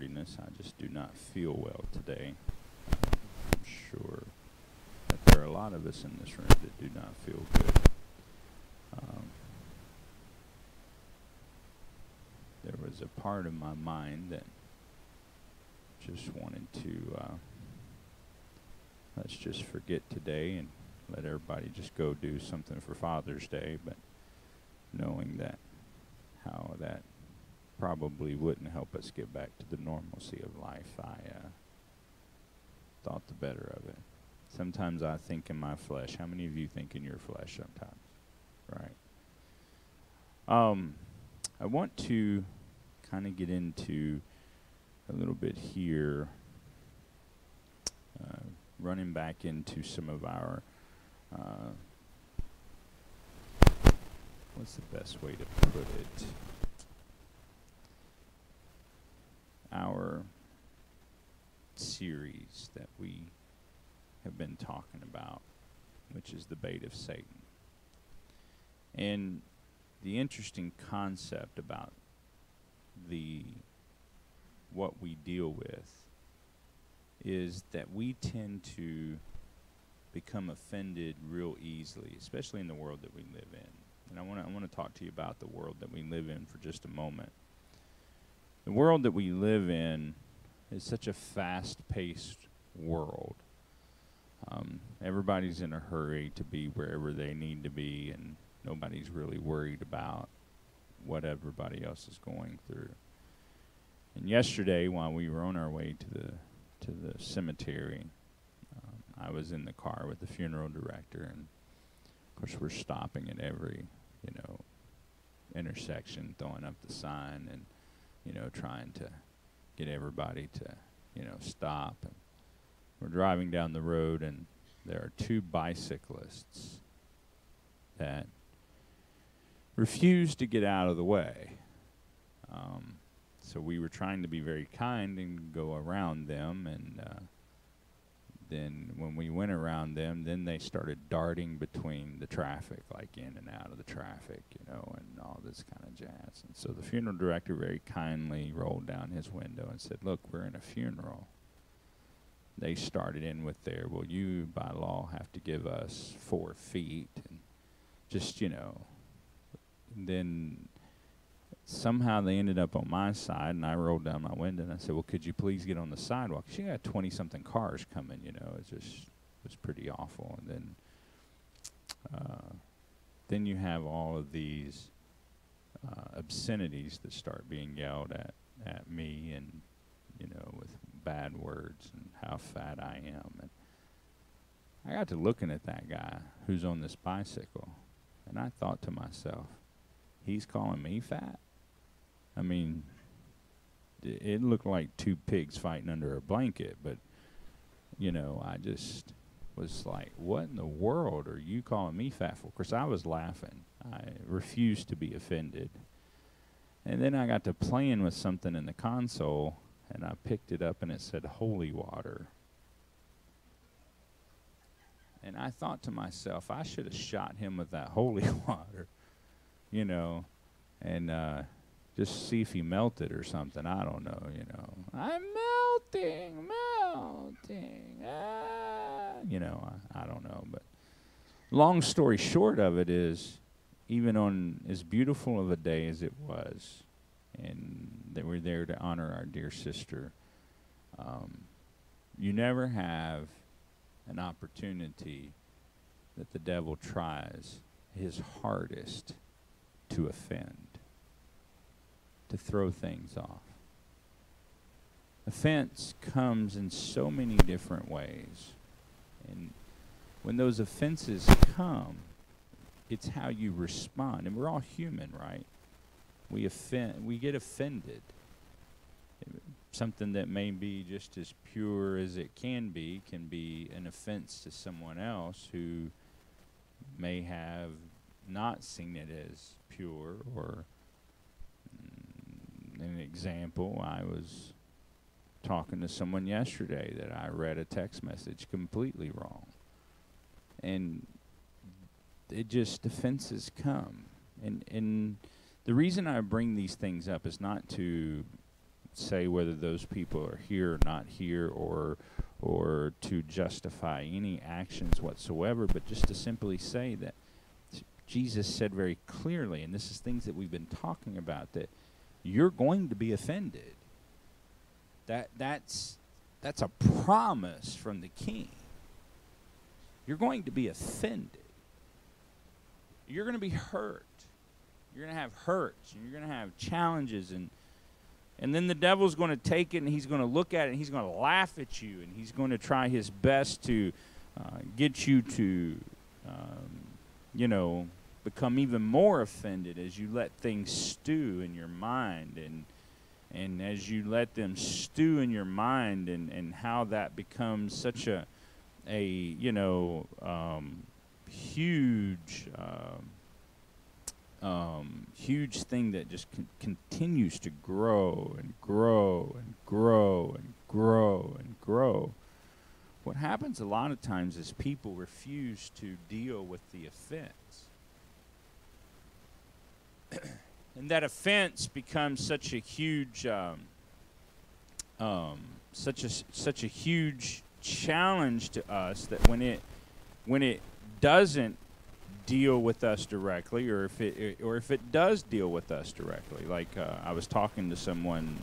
tardiness. I just do not feel well today. I'm sure that there are a lot of us in this room that do not feel good. Um, there was a part of my mind that just wanted to let's just forget today and let everybody just go do something for Father's Day, but knowing that how that probably wouldn't help us get back to the normalcy of life, I thought the better of it. Sometimes I think in my flesh. How many of you think in your flesh sometimes? Right. I want to kind of get into a little bit here, running back into some of our, what's the best way to put it? Our series that we have been talking about, which is the bait of Satan. And the interesting concept about what we deal with is that we tend to become offended real easily, especially in the world that we live in. And I want to talk to you about the world that we live in for just a moment. The world that we live in is such a fast-paced world. Everybody's in a hurry to be wherever they need to be, and nobody's really worried about what everybody else is going through. And yesterday, while we were on our way to the cemetery, I was in the car with the funeral director, and of course we're stopping at every, intersection, throwing up the sign, and trying to get everybody to, stop. And we're driving down the road, and there are two bicyclists that refuse to get out of the way. So we were trying to be very kind and go around them, and then when we went around them, then they started darting between the traffic, like in and out of the traffic, and all this kind of jazz. And so the funeral director very kindly rolled down his window and said, "Look, we're in a funeral." They started in with their, "Well, you by law have to give us 4 feet," and just, and then somehow they ended up on my side, and I rolled down my window, and I said, "Well, could you please get on the sidewalk?" She got 20-something cars coming, it was pretty awful. And then you have all of these obscenities that start being yelled at me, and, with bad words and how fat I am. And I got to looking at that guy who's on this bicycle, and I thought to myself, he's calling me fat? I mean, it looked like 2 pigs fighting under a blanket, but, I just was like, what in the world are you calling me fat for? Of course, I was laughing. I refused to be offended. And then I got to playing with something in the console, and I picked it up, and it said holy water. And I thought to myself, I should have shot him with that holy water, and just see if he melted or something. I don't know, I'm melting. I don't know. But long story short of it is, even on as beautiful of a day as it was, and that we're there to honor our dear sister, you never have an opportunity that the devil tries his hardest to offend, to throw things off. Offense comes in so many different ways. And when those offenses come, it's how you respond. And we're all human, right? We get offended. Something that may be just as pure as it can be an offense to someone else who may have not seen it as pure. Or an example, I was talking to someone yesterday that I read a text message completely wrong. And it just, offenses come. And the reason I bring these things up is not to say whether those people are here or not here, or to justify any actions whatsoever, but just to simply say that Jesus said very clearly, and this is things that we've been talking about, that you're going to be offended. That's a promise from the King. You're going to be offended. You're going to be hurt. You're going to have hurts, and you're going to have challenges, and then the devil's going to take it, and he's going to look at it, and he's going to laugh at you, and he's going to try his best to get you to, become even more offended as you let things stew in your mind, and as you let them stew in your mind, and how that becomes such a huge thing that just continues to grow and grow and grow and grow and grow. What happens a lot of times is people refuse to deal with the offense. And that offense becomes such a huge such a huge challenge to us that when it doesn't deal with us directly, or if it does deal with us directly, like I was talking to someone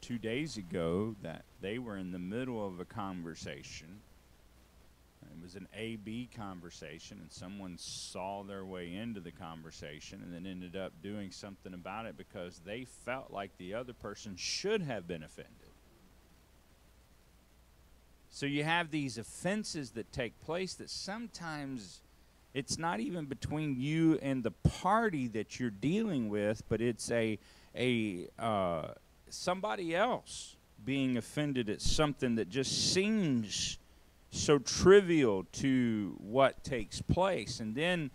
2 days ago that they were in the middle of a conversation. It was an A-B conversation, and someone saw their way into the conversation and then ended up doing something about it because they felt like the other person should have been offended. So you have these offenses that take place that sometimes it's not even between you and the party that you're dealing with, but it's somebody else being offended at something that just seems so trivial to what takes place. And then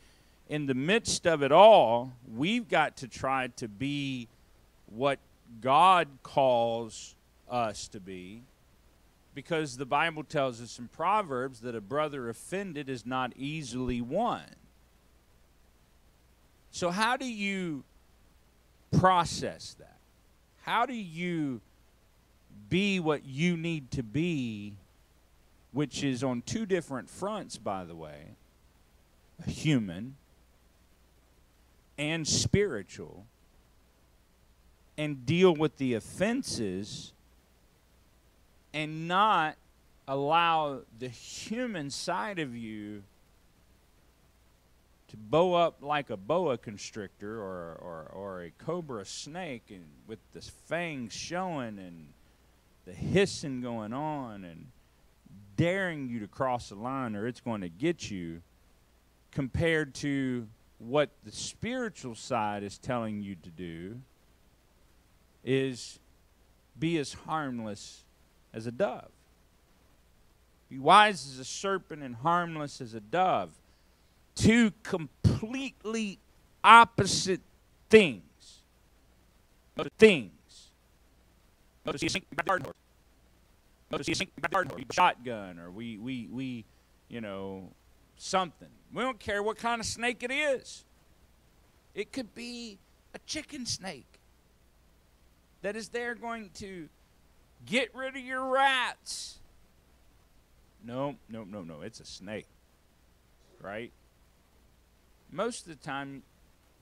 in the midst of it all, we've got to try to be what God calls us to be, because the Bible tells us in Proverbs that a brother offended is not easily won. So how do you process that? How do you be what you need to be, which is on two different fronts, by the way, human and spiritual, and deal with the offenses and not allow the human side of you to bow up like a boa constrictor or a cobra snake, and with the fangs showing and the hissing going on and daring you to cross the line or it's going to get you, compared to what the spiritual side is telling you to do is be as harmless as a dove. Be wise as a serpent and harmless as a dove. Two completely opposite things. Shotgun, or we something. We don't care what kind of snake it is. It could be a chicken snake that is there going to get rid of your rats. No. It's a snake, right? Most of the time,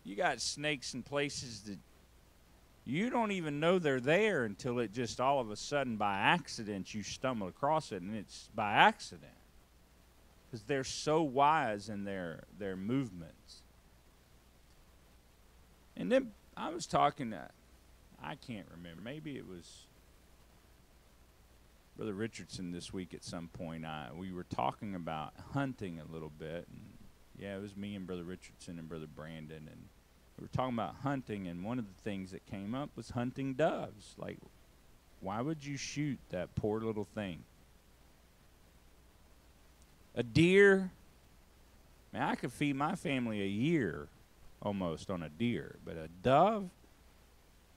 you got snakes in places that you don't even know they're there until it just all of a sudden, by accident, you stumble across it, and it's by accident. Because they're so wise in their movements. And then I was talking to, I can't remember, maybe it was Brother Richardson this week at some point. We were talking about hunting a little bit, and it was me and Brother Richardson and Brother Brandon, and we were talking about hunting, and one of the things that came up was hunting doves. Like, why would you shoot that poor little thing? A deer, man, I could feed my family a year almost on a deer, but a dove,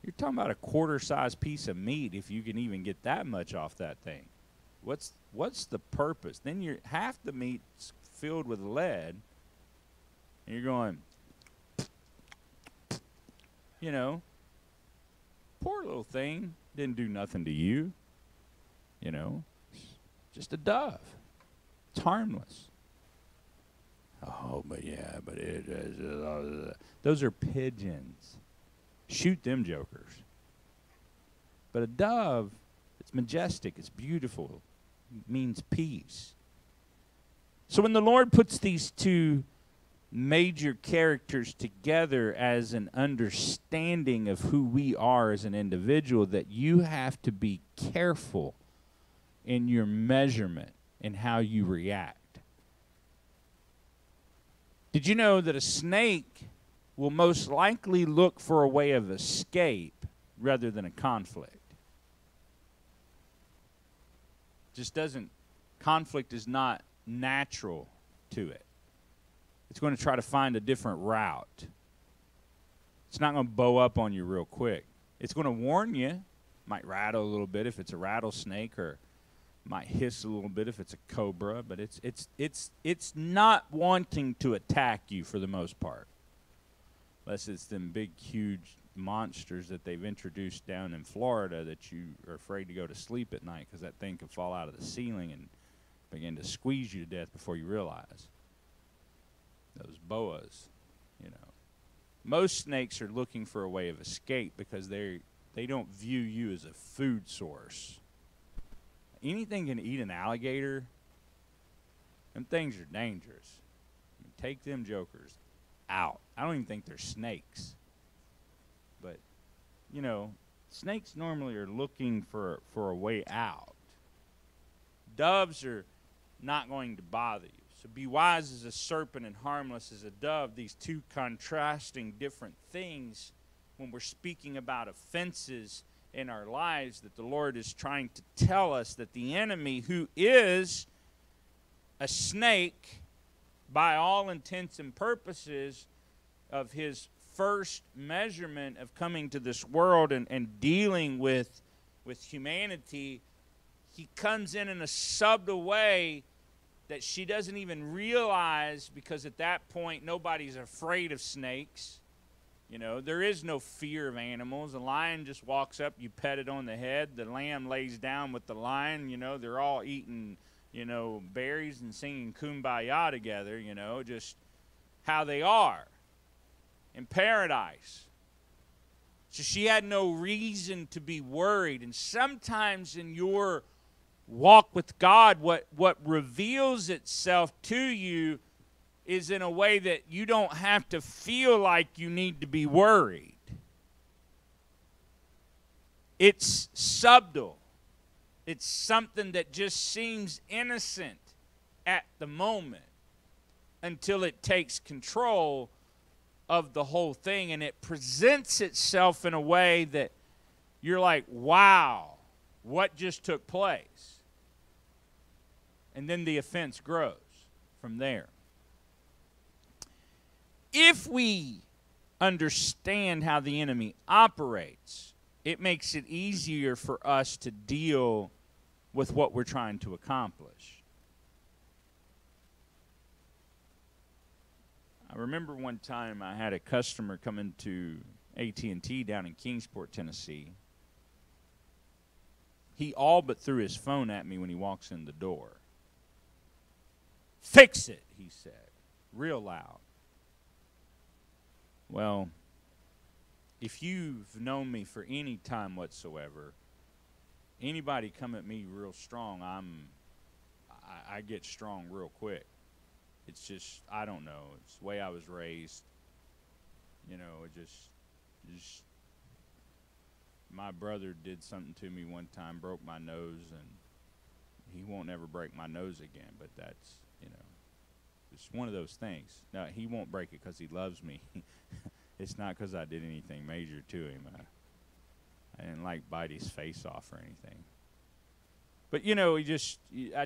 you're talking about a quarter-sized piece of meat if you can even get that much off that thing. What's the purpose? Then half the meat's filled with lead, and you're going, Poor little thing. Didn't do nothing to you. You know, just a dove. It's harmless. Oh, but it is. Those are pigeons. Shoot them jokers. But a dove, it's majestic, it's beautiful, it means peace. So when the Lord puts these two major characters together as an understanding of who we are as an individual, that you have to be careful in your measurement and how you react. Did you know that a snake will most likely look for a way of escape rather than a conflict? Conflict is not natural to it. It's going to try to find a different route. It's not going to bow up on you real quick. It's going to warn you. Might rattle a little bit if it's a rattlesnake, or might hiss a little bit if it's a cobra, but it's not wanting to attack you for the most part. Unless it's them big, huge monsters that they've introduced down in Florida that you are afraid to go to sleep at night because that thing can fall out of the ceiling and begin to squeeze you to death before you realize. Those boas, you know. Most snakes are looking for a way of escape because they don't view you as a food source. Anything can eat an alligator. Them things are dangerous. I mean, take them jokers out. I don't even think they're snakes. But, you know, snakes normally are looking for a way out. Doves are not going to bother you. So be wise as a serpent and harmless as a dove. These two contrasting different things when we're speaking about offenses in our lives, that the Lord is trying to tell us that the enemy, who is a snake by all intents and purposes of his first measurement of coming to this world and dealing with humanity, he comes in a subtle way that she doesn't even realize, because at that point nobody's afraid of snakes. You know, there is no fear of animals. A lion just walks up, you pet it on the head. The lamb lays down with the lion. You know, they're all eating, you know, berries and singing Kumbaya together, you know, just how they are in paradise. So she had no reason to be worried. And sometimes in your walk with God, what reveals itself to you is in a way that you don't have to feel like you need to be worried. It's subtle. It's something that just seems innocent at the moment until it takes control of the whole thing, and it presents itself in a way that you're like, wow, what just took place? And then the offense grows from there. If we understand how the enemy operates, it makes it easier for us to deal with what we're trying to accomplish. I remember one time I had a customer come into AT&T down in Kingsport, Tennessee. He all but threw his phone at me when he walks in the door. "Fix it," he said, real loud. Well, if you've known me for any time whatsoever, anybody come at me real strong, I get strong real quick. It's just, I don't know. It's the way I was raised. You know, it just my brother did something to me one time, broke my nose, and he won't ever break my nose again, but that's, you know, it's one of those things. Now, he won't break it because he loves me. It's not because I did anything major to him. I didn't like bite his face off or anything. But, you know, I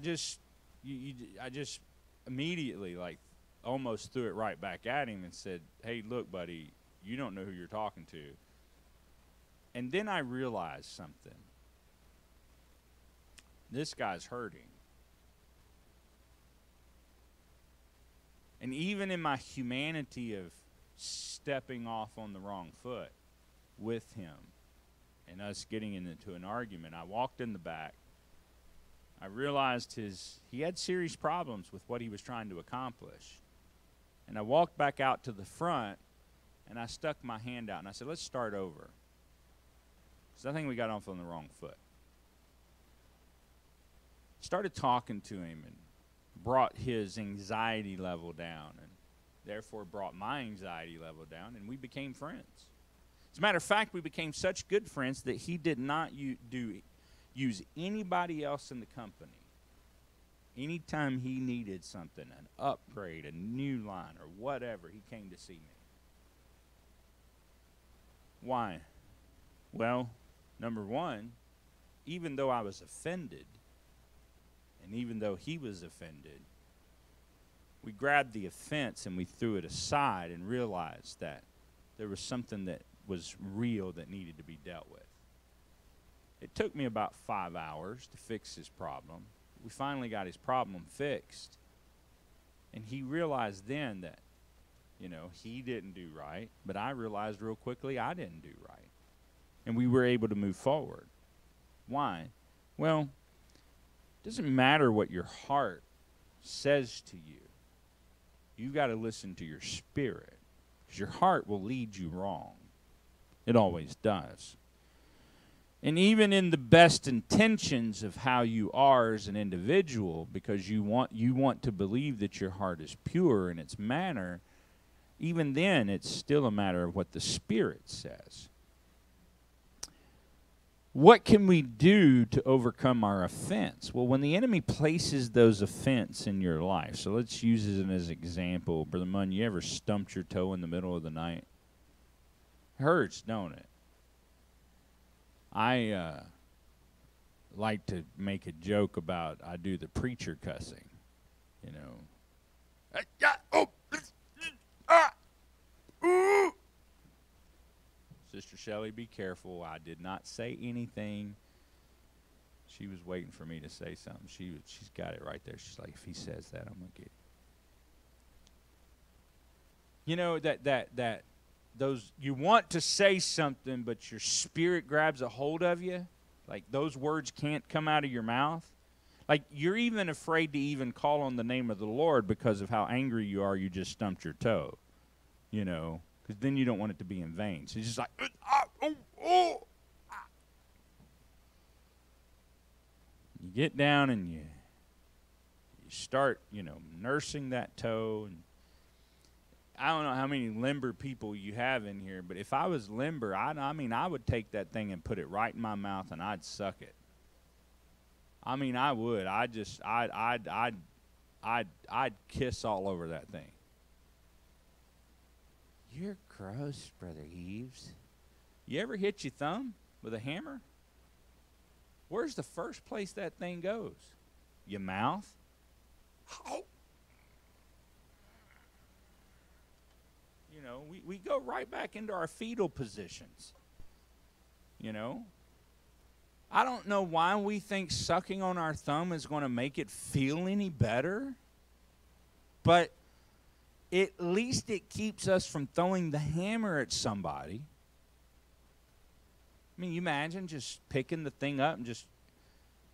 just immediately, like, almost threw it right back at him and said, "Hey, look, buddy, you don't know who you're talking to." And then I realized something. This guy's hurting. And even in my humanity of stepping off on the wrong foot with him, and us getting into an argument. I walked in the back. I realized he had serious problems with what he was trying to accomplish. And I walked back out to the front, and I stuck my hand out, and I said, let's start over. Because I think we got off on the wrong foot. Started talking to him and brought his anxiety level down, and therefore brought my anxiety level down, and we became friends. As a matter of fact, we became such good friends that he did not use anybody else in the company. Anytime he needed something, an upgrade, a new line, or whatever, he came to see me. Why? Well, number one, even though I was offended, and even though he was offended, we grabbed the offense and we threw it aside and realized that there was something that was real that needed to be dealt with. It took me about 5 hours to fix his problem. We finally got his problem fixed. And he realized then that, he didn't do right, but I realized real quickly I didn't do right. And we were able to move forward. Why? Well, it doesn't matter what your heart says to you. You've got to listen to your spirit, because your heart will lead you wrong. It always does. And even in the best intentions of how you are as an individual, because you want to believe that your heart is pure in its manner, even then it's still a matter of what the Spirit says. What can we do to overcome our offense? Well, when the enemy places those offense in your life, so let's use it as an example. Brother Munn, you ever stumped your toe in the middle of the night? It hurts, don't it? I like to make a joke about I do the preacher cussing, Sister Shelley, be careful. I did not say anything. She was waiting for me to say something. She's got it right there. She's like, if he says that, I'm going to get it. Those, you want to say something, but your spirit grabs a hold of you. Like, those words can't come out of your mouth. Like, you're even afraid to even call on the name of the Lord because of how angry you are you just stumped your toe. Because then you don't want it to be in vain. So it's just like, You get down and you start, nursing that toe. And I don't know how many limber people you have in here, but if I was limber, I would take that thing and put it right in my mouth and I'd suck it. I would. I'd kiss all over that thing. You're gross, Brother Eves. You ever hit your thumb with a hammer? Where's the first place that thing goes? Your mouth? We go right back into our fetal positions. I don't know why we think sucking on our thumb is going to make it feel any better, but at least it keeps us from throwing the hammer at somebody. You imagine just picking the thing up and just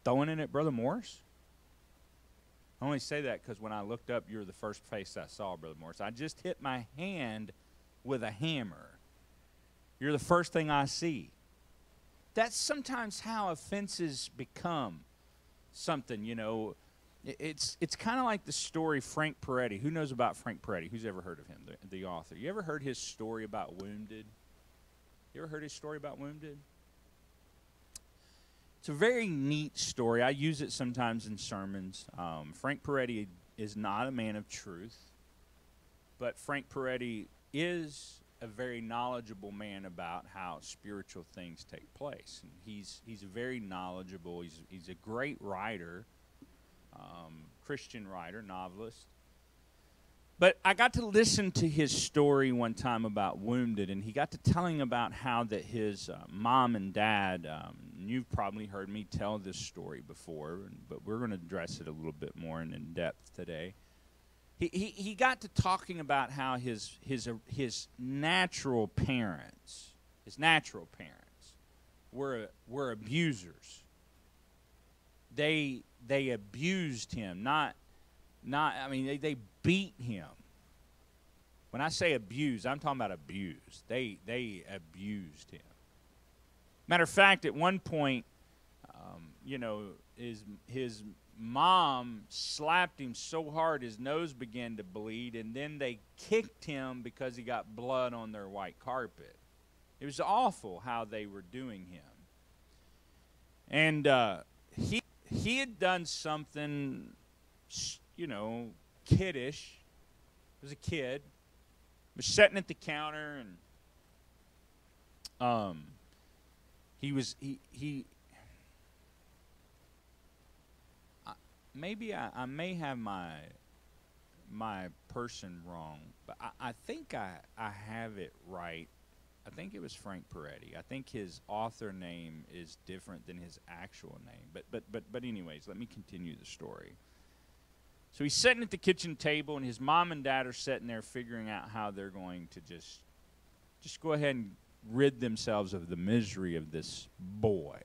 throwing it at Brother Morris? I only say that because when I looked up, you're the first face I saw, Brother Morris. I just hit my hand with a hammer. You're the first thing I see. That's sometimes how offenses become something, It's kind of like the story Frank Peretti. Who knows about Frank Peretti? Who's ever heard of him, the author? You ever heard his story about Wounded? You ever heard his story about Wounded? It's a very neat story. I use it sometimes in sermons. Frank Peretti is not a man of truth, but Frank Peretti is a very knowledgeable man about how spiritual things take place. And he's very knowledgeable. He's a great writer, Christian writer, novelist. But I got to listen to his story one time about Wounded, and he got to telling about how that his mom and dad, you've probably heard me tell this story before, but we're going to address it a little bit more in depth today. He got to talking about how his natural parents, were abusers. They abused him. I mean, they beat him. When I say abuse, I'm talking about abuse. They abused him. Matter of fact, at one point, his mom slapped him so hard his nose began to bleed, and then they kicked him because he got blood on their white carpet. It was awful how they were doing him. And he had done something, kiddish. He was a kid. He was sitting at the counter, and maybe I may have my person wrong, but I think I have it right. I think it was Frank Peretti. I think his author name is different than his actual name. But anyways, let me continue the story. So he's sitting at the kitchen table, and his mom and dad are sitting there figuring out how they're going to just go ahead and rid themselves of the misery of this boy.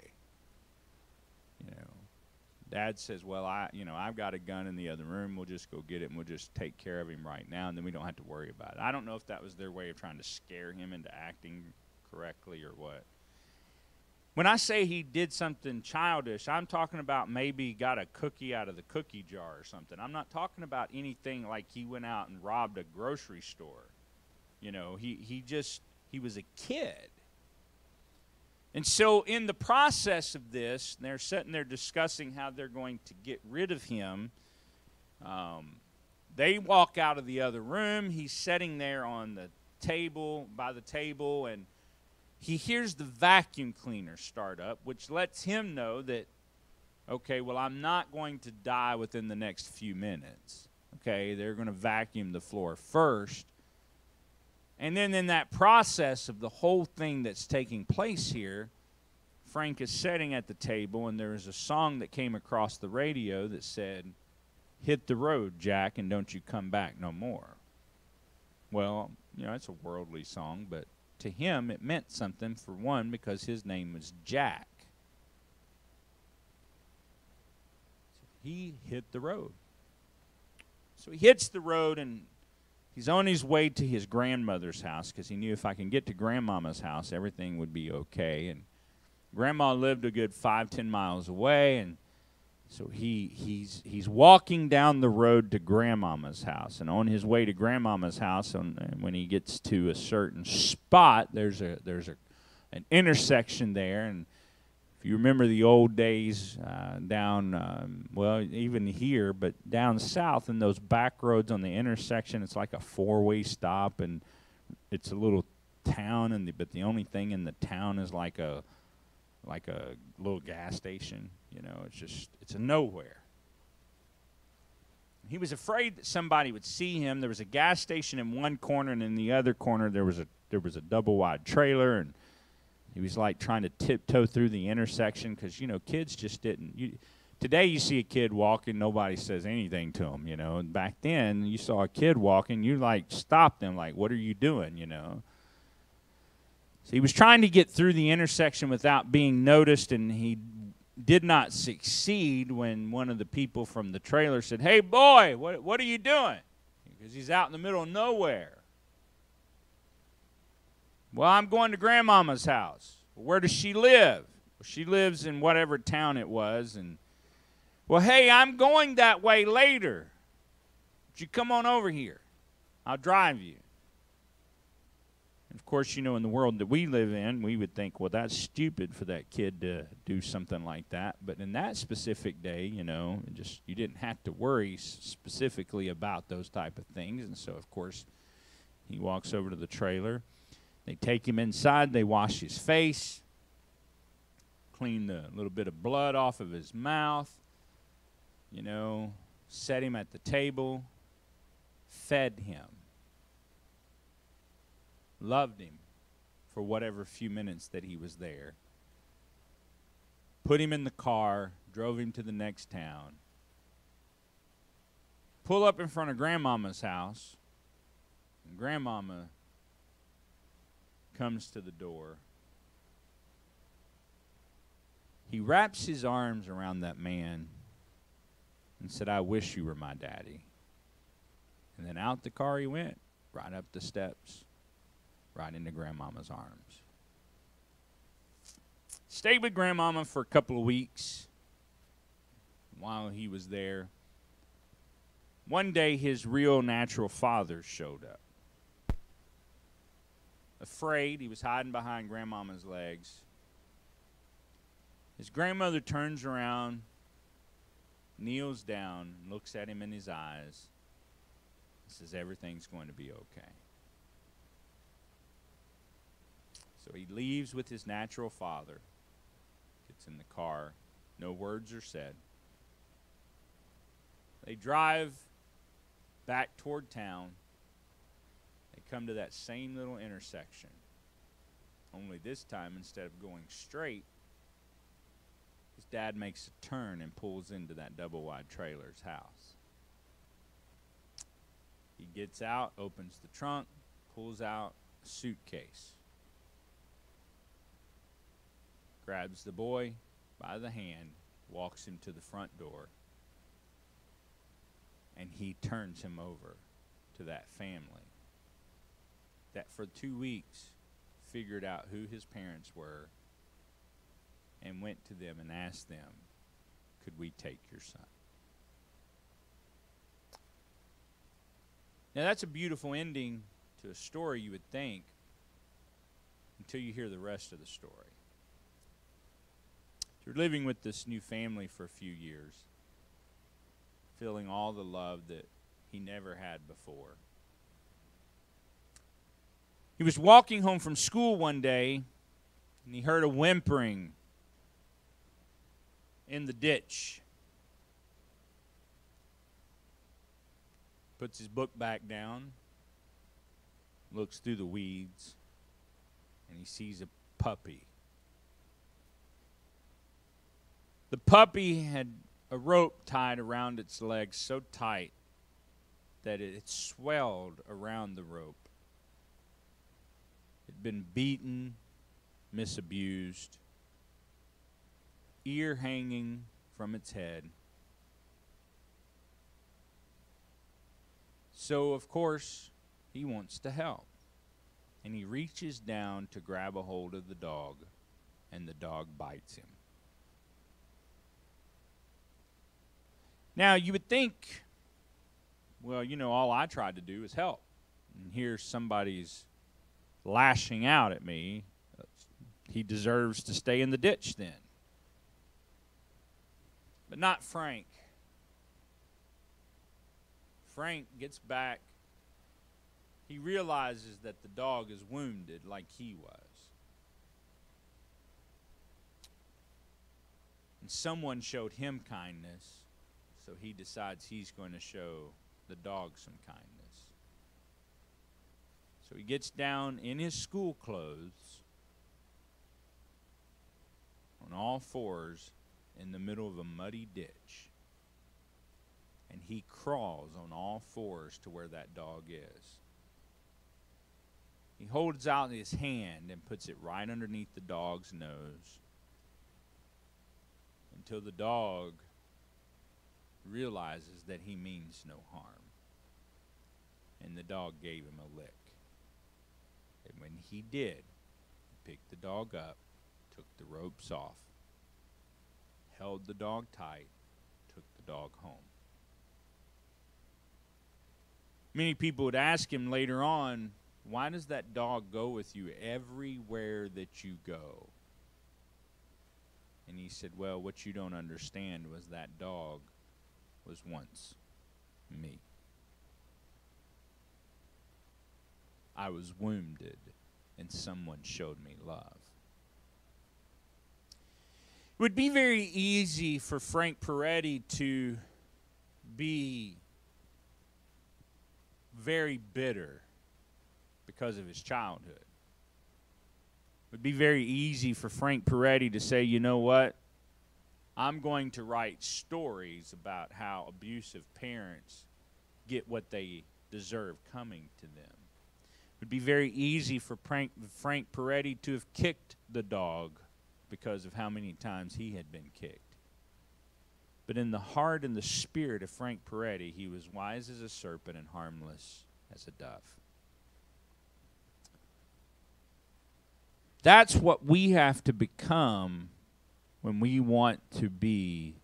Dad says, well, I've got a gun in the other room. We'll just go get it, and we'll just take care of him right now, and then we don't have to worry about it. I don't know if that was their way of trying to scare him into acting correctly or what. When I say he did something childish, I'm talking about maybe got a cookie out of the cookie jar or something. I'm not talking about anything like he went out and robbed a grocery store. He was a kid. And so in the process of this, they're sitting there discussing how they're going to get rid of him. They walk out of the other room. He's sitting there on the table, by the table, and he hears the vacuum cleaner start up, which lets him know that, okay, well, I'm not going to die within the next few minutes. Okay, they're going to vacuum the floor first. And then in that process of the whole thing that's taking place here, Frank is sitting at the table, and there was a song that came across the radio that said, "Hit the road, Jack, and don't you come back no more." Well, it's a worldly song, but to him it meant something, for one, because his name was Jack. So he hit the road. So he hits the road, and he's on his way to his grandmother's house because he knew if I can get to Grandmama's house, everything would be okay. And Grandma lived a good 5-10 miles away, and so he's walking down the road to Grandmama's house. And on his way to Grandmama's house, and when he gets to a certain spot, there's an intersection there. And if you remember the old days down, even here, but down south in those back roads on the intersection, it's like a 4-way stop, and it's a little town, but the only thing in the town is like a little gas station. It's a nowhere. He was afraid that somebody would see him. There was a gas station in one corner, and in the other corner there was a double-wide trailer, and he was like trying to tiptoe through the intersection because, kids just didn't. Today you see a kid walking, nobody says anything to him, And back then you saw a kid walking, you stop them, what are you doing, So he was trying to get through the intersection without being noticed, and he did not succeed when one of the people from the trailer said, "Hey, boy, what are you doing?" Because he's out in the middle of nowhere. "Well, I'm going to Grandmama's house." "Well, where does she live?" "Well, she lives in whatever town it was." And, "Well, hey, I'm going that way later. Would you come on over here? I'll drive you." And of course, in the world that we live in, we would think, well, that's stupid for that kid to do something like that. But in that specific day, you didn't have to worry specifically about those type of things. And so, of course, he walks over to the trailer. They take him inside. They wash his face, clean the little bit of blood off of his mouth, set him at the table, fed him, loved him for whatever few minutes that he was there, put him in the car, drove him to the next town, pull up in front of Grandmama's house, and Grandmama comes to the door, He wraps his arms around that man and said, "I wish you were my daddy." And then out the car he went, right up the steps, right into Grandmama's arms. Stayed with Grandmama for a couple of weeks. While he was there, one day his real natural father showed up. Afraid, he was hiding behind Grandmama's legs. His grandmother turns around, kneels down, looks at him in his eyes, and says, "Everything's going to be okay." So he leaves with his natural father, gets in the car, no words are said. They drive back toward town. They come to that same little intersection. Only this time, instead of going straight, his dad makes a turn and pulls into that double-wide trailer's house. He gets out, opens the trunk, pulls out a suitcase, grabs the boy by the hand, walks him to the front door, and he turns him over to that family that for 2 weeks figured out who his parents were and went to them and asked them, "Could we take your son?" Now that's a beautiful ending to a story, you would think, until you hear the rest of the story. You're living with this new family for a few years, feeling all the love that he never had before. He was walking home from school one day, and he heard a whimpering in the ditch. Puts his book back down, looks through the weeds, and he sees a puppy. The puppy had a rope tied around its legs so tight that it swelled around the rope. It had been beaten, misabused, ear hanging from its head. So, of course, he wants to help. And he reaches down to grab a hold of the dog, and the dog bites him. Now, you would think, well, all I tried to do is help. And here somebody's lashing out at me. He deserves to stay in the ditch then. But not Frank. Frank gets back. He realizes that the dog is wounded like he was. And someone showed him kindness. So he decides he's going to show the dog some kindness. So he gets down in his school clothes on all fours in the middle of a muddy ditch. And he crawls on all fours to where that dog is. He holds out his hand and puts it right underneath the dog's nose until the dog realizes that he means no harm. And the dog gave him a lick. And when he did, he picked the dog up, took the ropes off, held the dog tight, took the dog home. Many people would ask him later on, "Why does that dog go with you everywhere that you go?" And he said, "Well, what you don't understand was that dog was once me. I was wounded, and someone showed me love." It would be very easy for Frank Peretti to be very bitter because of his childhood. It would be very easy for Frank Peretti to say, "You know what? I'm going to write stories about how abusive parents get what they deserve coming to them." It would be very easy for Frank Peretti to have kicked the dog because of how many times he had been kicked. But in the heart and the spirit of Frank Peretti, he was wise as a serpent and harmless as a dove. That's what we have to become when we want to be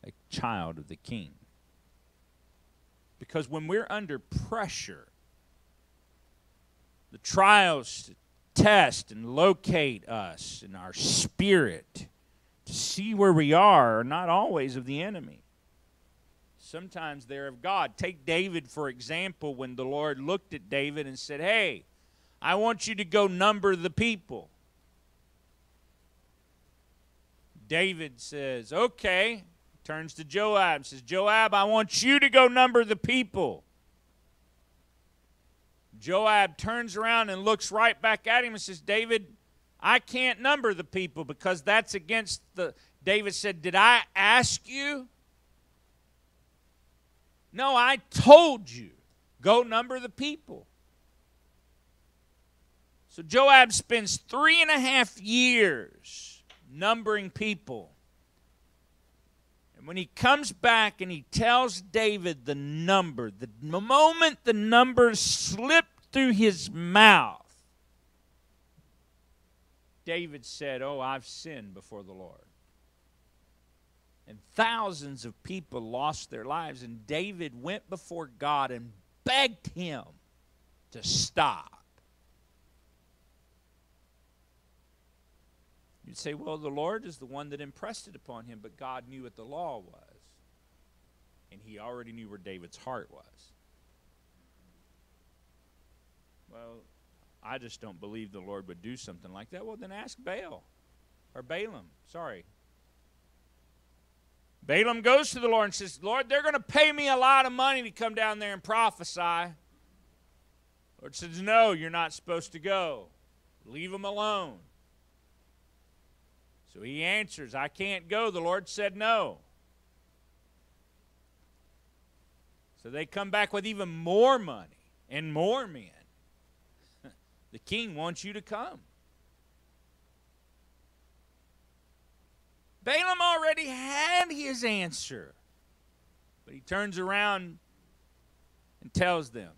a child of the King. Because when we're under pressure, the trials test and locate us in our spirit to see where we are not always of the enemy. Sometimes they're of God. Take David, for example, when the Lord looked at David and said, hey, I want you to go number the people. David says, okay. Turns to Joab and says, Joab, I want you to go number the people. Joab turns around and looks right back at him and says, David, I can't number the people because that's against the... David said, did I ask you? No, I told you. Go number the people. So Joab spends 3.5 years numbering people. And when he comes back and he tells David the number, the moment the numbers slipped through his mouth, David said, oh, I've sinned before the Lord. And thousands of people lost their lives, and David went before God and begged him to stop. You'd say, well, the Lord is the one that impressed it upon him, but God knew what the law was. And he already knew where David's heart was. Well, I just don't believe the Lord would do something like that. Well, then ask Baal. Or Balaam, sorry. Balaam goes to the Lord and says, Lord, they're going to pay me a lot of money to come down there and prophesy. The Lord says, no, you're not supposed to go. Leave them alone. So he answers, I can't go. The Lord said no. So they come back with even more money and more men. The king wants you to come. Balaam already had his answer. But he turns around and tells them,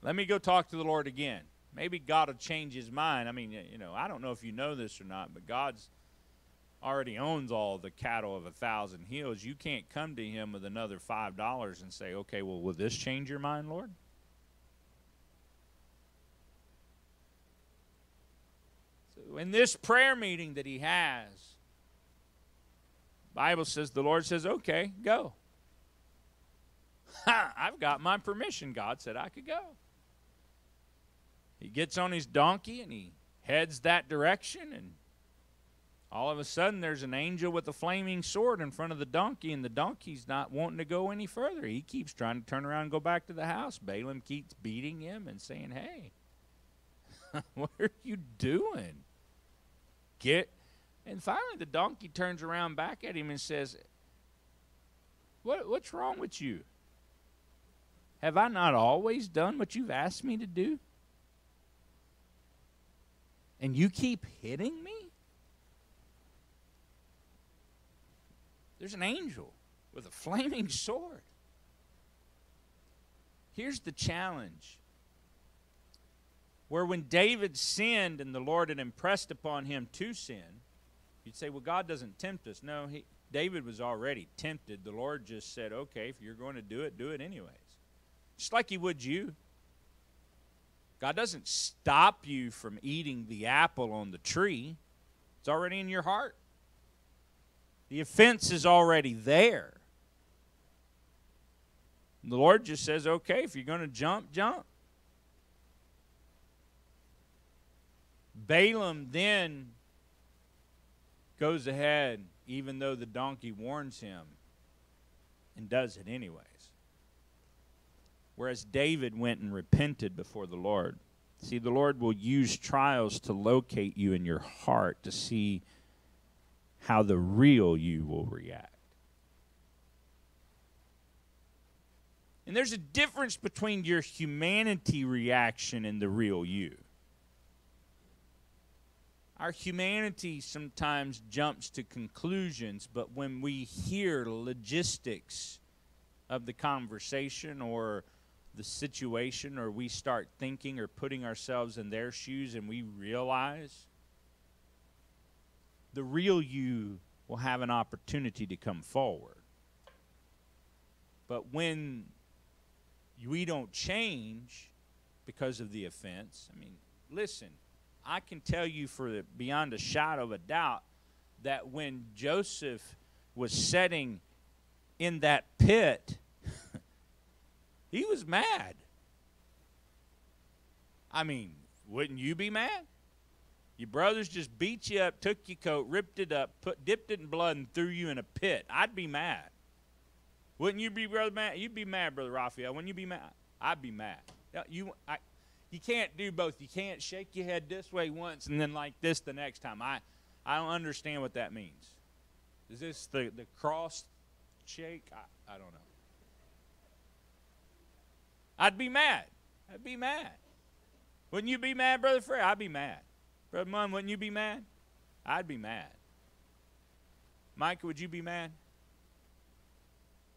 let me go talk to the Lord again. Maybe God will change his mind. I mean, you know, I don't know if you know this or not, but God's already owns all the cattle of 1,000 hills. You can't come to him with another $5 and say, okay, well, will this change your mind, Lord? So in this prayer meeting that he has, the Bible says, the Lord says, okay, go. I've got my permission. God said I could go. He gets on his donkey and he heads that direction, and all of a sudden there's an angel with a flaming sword in front of the donkey, and the donkey's not wanting to go any further. He keeps trying to turn around and go back to the house. Balaam keeps beating him and saying, hey, what are you doing? And finally the donkey turns around back at him and says, what's wrong with you? Have I not always done what you've asked me to do? And you keep hitting me? There's an angel with a flaming sword. Here's the challenge. Where when David sinned and the Lord had impressed upon him to sin, you'd say, well, God doesn't tempt us. No, David was already tempted. The Lord just said, okay, if you're going to do it anyways. Just like he would you. God doesn't stop you from eating the apple on the tree. It's already in your heart. The offense is already there. And the Lord just says, okay, if you're going to jump, jump. Balaam then goes ahead, even though the donkey warns him, and does it anyways. Whereas David went and repented before the Lord. See, the Lord will use trials to locate you in your heart to see how the real you will react. And there's a difference between your humanity reaction and the real you. Our humanity sometimes jumps to conclusions, but when we hear logistics of the conversation or the situation, or we start thinking or putting ourselves in their shoes, and we realize the real you will have an opportunity to come forward. But when we don't change because of the offense, I mean, listen, I can tell you beyond a shadow of a doubt that when Joseph was sitting in that pit, he was mad. I mean, wouldn't you be mad? Your brothers just beat you up, took your coat, ripped it up, dipped it in blood, and threw you in a pit. I'd be mad. Wouldn't you be, brother, mad? You'd be mad, Brother Raphael. Wouldn't you be mad? I'd be mad. You can't do both. You can't shake your head this way once and then like this the next time. I don't understand what that means. Is this the cross shake? I don't know. I'd be mad. I'd be mad. Wouldn't you be mad, Brother Fred? I'd be mad. Brother Munn, wouldn't you be mad? I'd be mad. Micah, would you be mad?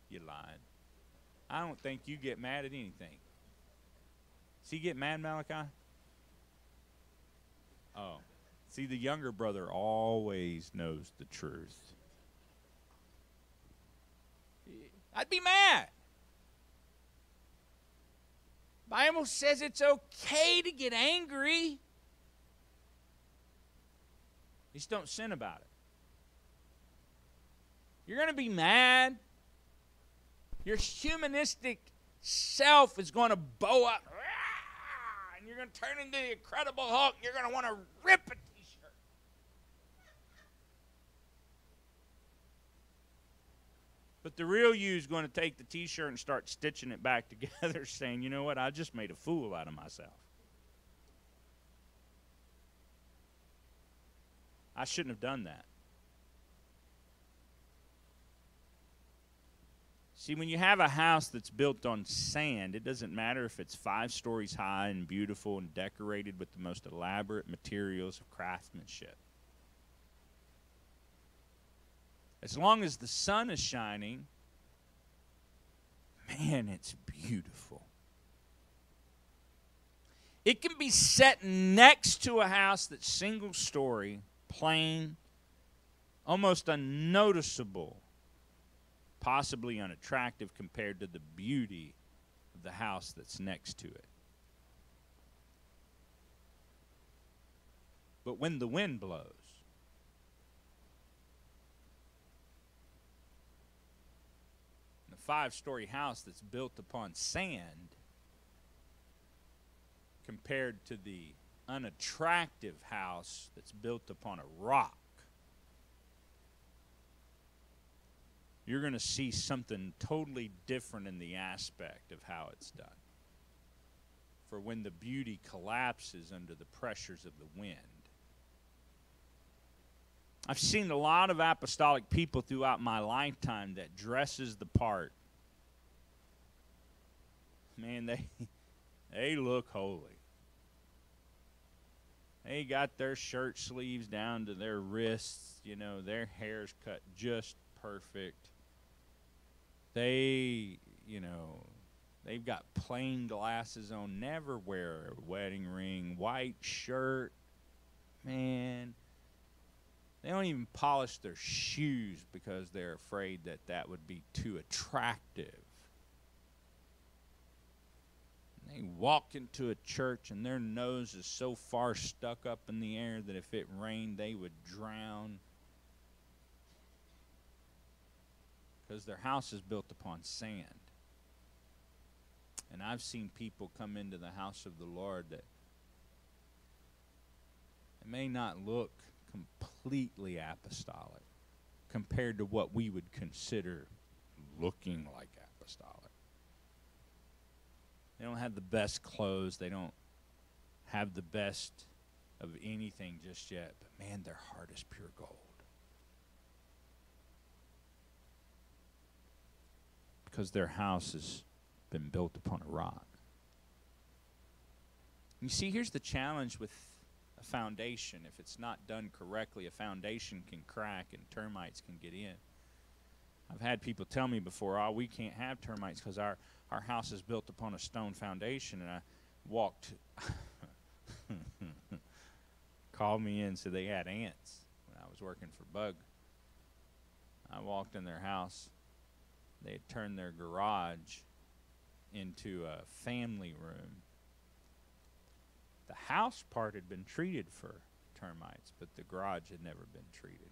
You're lying. I don't think you get mad at anything. Does he get mad, Malachi? Oh. See, the younger brother always knows the truth. I'd be mad. Bible says it's okay to get angry. Just don't sin about it. You're going to be mad. Your humanistic self is going to bow up. And you're going to turn into the Incredible Hulk. And you're going to want to rip a t-shirt. But the real you is going to take the t-shirt and start stitching it back together, saying, you know what, I just made a fool out of myself. I shouldn't have done that. See, when you have a house that's built on sand, it doesn't matter if it's 5 stories high and beautiful and decorated with the most elaborate materials of craftsmanship. As long as the sun is shining, man, it's beautiful. It can be set next to a house that's single story, plain, almost unnoticeable, possibly unattractive compared to the beauty of the house that's next to it. But when the wind blows, the 5-story house that's built upon sand compared to the unattractive house that's built upon a rock, you're going to see something totally different in the aspect of how it's done. For when the beauty collapses under the pressures of the wind. I've seen a lot of apostolic people throughout my lifetime that dresses the part. Man, they look holy. They got their shirt sleeves down to their wrists. You know, their hair's cut just perfect. They've got plain glasses on, never wear a wedding ring, white shirt. Man, they don't even polish their shoes because they're afraid that would be too attractive. They walk into a church and their nose is so far stuck up in the air that if it rained, they would drown. Because their house is built upon sand. And I've seen people come into the house of the Lord that it may not look completely apostolic compared to what we would consider looking like apostolic. They don't have the best clothes. They don't have the best of anything just yet. But man, their heart is pure gold. Because their house has been built upon a rock. You see, here's the challenge with a foundation. If it's not done correctly, a foundation can crack and termites can get in. I've had people tell me before, oh, we can't have termites because our house is built upon a stone foundation. And I walked, called me in, said they had ants when I was working for Bug. I walked in their house. They had turned their garage into a family room. The house part had been treated for termites, but the garage had never been treated.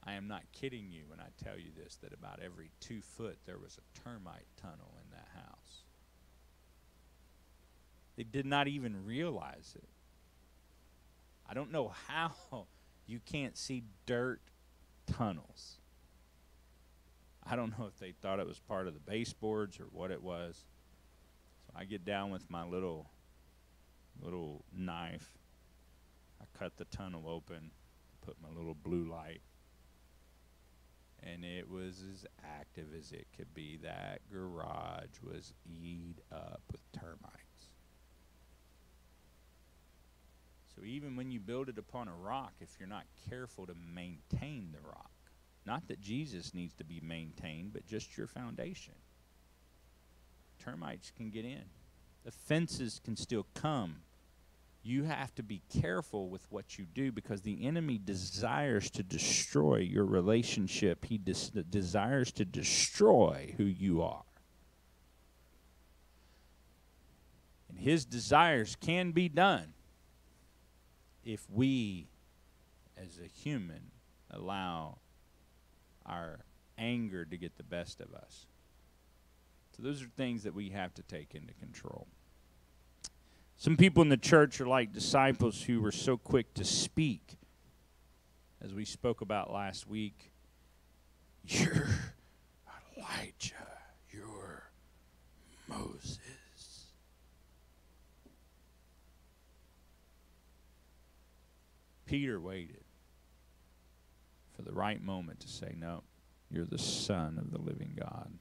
I am not kidding you when I tell you this, that about every 2 foot there was a termite tunnel in that house. They did not even realize it. I don't know how you can't see dirt tunnels. I don't know if they thought it was part of the baseboards or what it was. So I get down with my little knife. I cut the tunnel open, put my little blue light, and it was as active as it could be. That garage was eaten up with termites. So even when you build it upon a rock, if you're not careful to maintain the rock, not that Jesus needs to be maintained, but just your foundation, termites can get in. The fences can still come. You have to be careful with what you do because the enemy desires to destroy your relationship. He desires to destroy who you are. And his desires can be done if we, as a human, allow our anger to get the best of us. So those are things that we have to take into control. Some people in the church are like disciples who were so quick to speak. As we spoke about last week, you're Elijah, you're Moses. Peter waited for the right moment to say, no, you're the Son of the living God.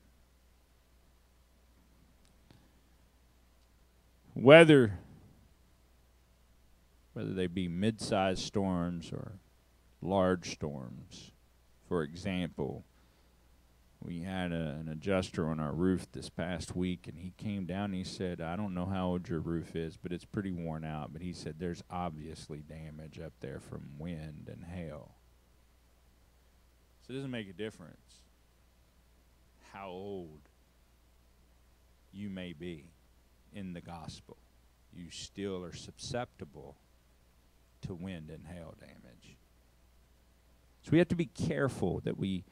Whether they be mid-sized storms or large storms. For example, we had an adjuster on our roof this past week, and he came down and he said, I don't know how old your roof is, but it's pretty worn out. But he said, there's obviously damage up there from wind and hail. So it doesn't make a difference how old you may be in the gospel. You still are susceptible to wind and hail damage. So we have to be careful that we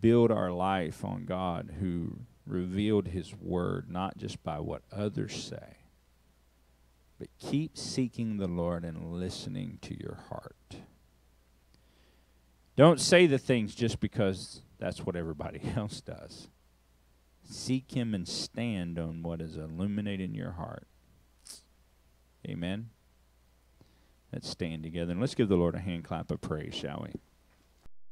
build our life on God who revealed his word, not just by what others say, but keep seeking the Lord and listening to your heart. Don't say the things just because that's what everybody else does. Seek him and stand on what is illuminating your heart. Amen. Let's stand together and let's give the Lord a hand clap of praise, shall we?